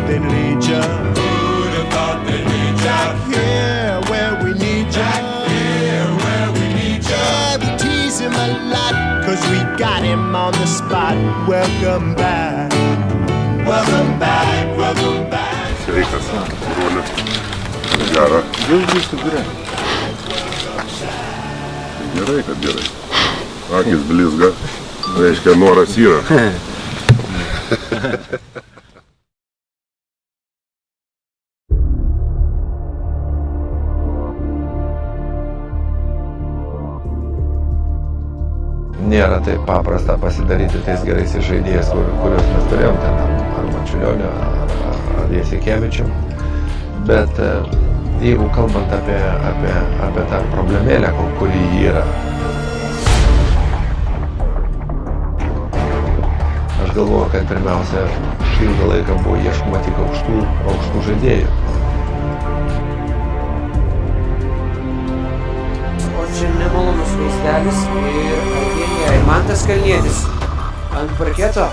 They'd lead ya. Who'd have thought they'd lead ya? Back here where we need ya. Back here where we need ya. Yeah, we tease him a lot, 'cause we got him on the spot. Welcome back. Welcome back. Welcome back. Sveikas, broli. Gera. Gerai, kad gerai. Akis blizga. Reiškia, noras yra. Nėra taip paprasta pasidaryti tais gerais žaidėjais, kuriuos mes turėjom ten, ar Mačiulioniu, ar Jasikevičium. Bet jeigu kalbant apie tą problemėlę, kuri yra, aš galvoju, kad pirmiausia, ilgą laiką buvo ieškoma tik aukštų žaidėjų. Čia nemalonus vaizdelis ir artėja Eimantas Kalnietis ant parketo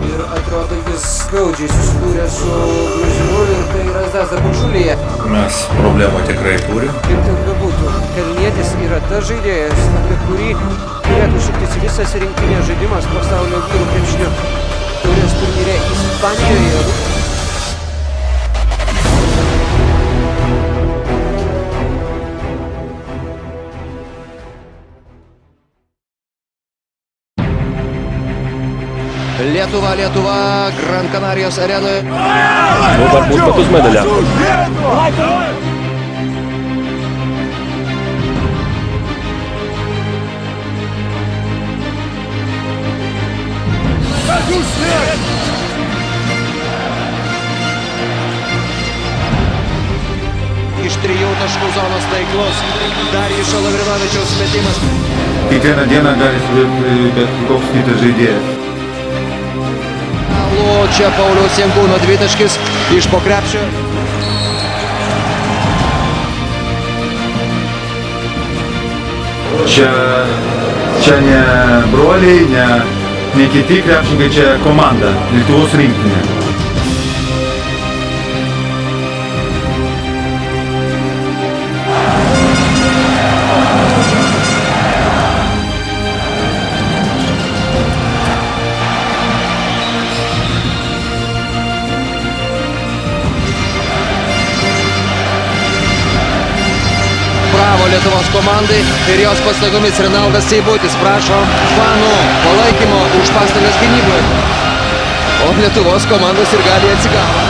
ir atrodo jis skaudžiai susidūrė su gruzinu ir tai yra Zaza Bučulyje. Mes problemą tikrai turim. Kaip ten bebūtų, Kalnietis yra tas žaidėjas, apie kurį turėtų suktis visas rinktinės žaidimas pasaulio vyrų krepšinio taurės turnyre Ispanijoje. Lietuva, Gran Canarijos arenoje. Dar bus patus medalė. Iš 3 taškų zonos taiklus Darjušo Lavrinovičiaus metimas. Kiekvieną dieną gali bet koks kitas žaidėjas. Čia Pauliaus Jankūno dvitaškis iš po krepšio. Čia ne broliai, ne kiti krepšininkai, čia komanda, Lietuvos rinktinė. Lietuvos komandai ir jos pastangomis Renaldas Seibutis prašo fanų palaikymo už pastangas gynyboje. O Lietuvos komandos ir gali atsigavo.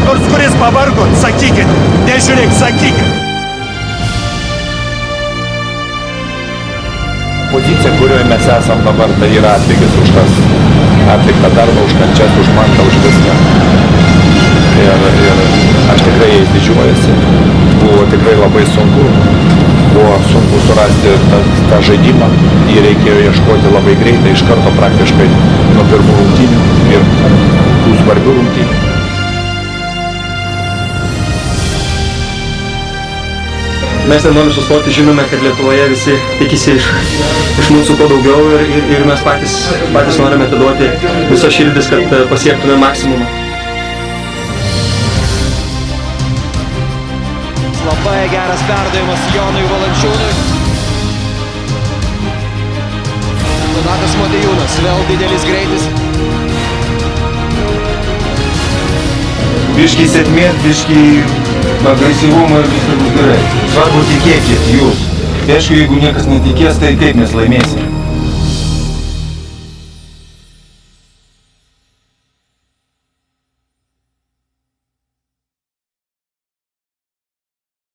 Nors kuris pavargot, sakykit, nežiūrėk, sakykit. Pozicija, kurioje mes esam dabar, tai yra atlygis už tas atliktą darbą, už kančias, už mantą, už viską. Ir aš tikrai jais didžiuojasi. Buvo tikrai labai sunku. Buvo sunku surasti tą žaidimą. Jį reikėjo ieškoti labai greitai, iš karto praktiškai nuo pirmų rungtynių ir tų svarbių rungtynių. Mes nenorim sustoti, žinome, kad Lietuvoje visi tikisi iš mūsų kuo daugiau ir mes patys norime atiduoti visas širdis, kad pasiektume maksimumą. Labai geras perdavimas Jonui Valančiūnui. Donatas Modėjūnas, vėl didelis greitis. Biški sėkmės, biški agresyvumo ir viskas bus gerai. Svarbu tikėkit jūs. Tai aišku, jeigu niekas netikės, tai kaip mes laimėsim?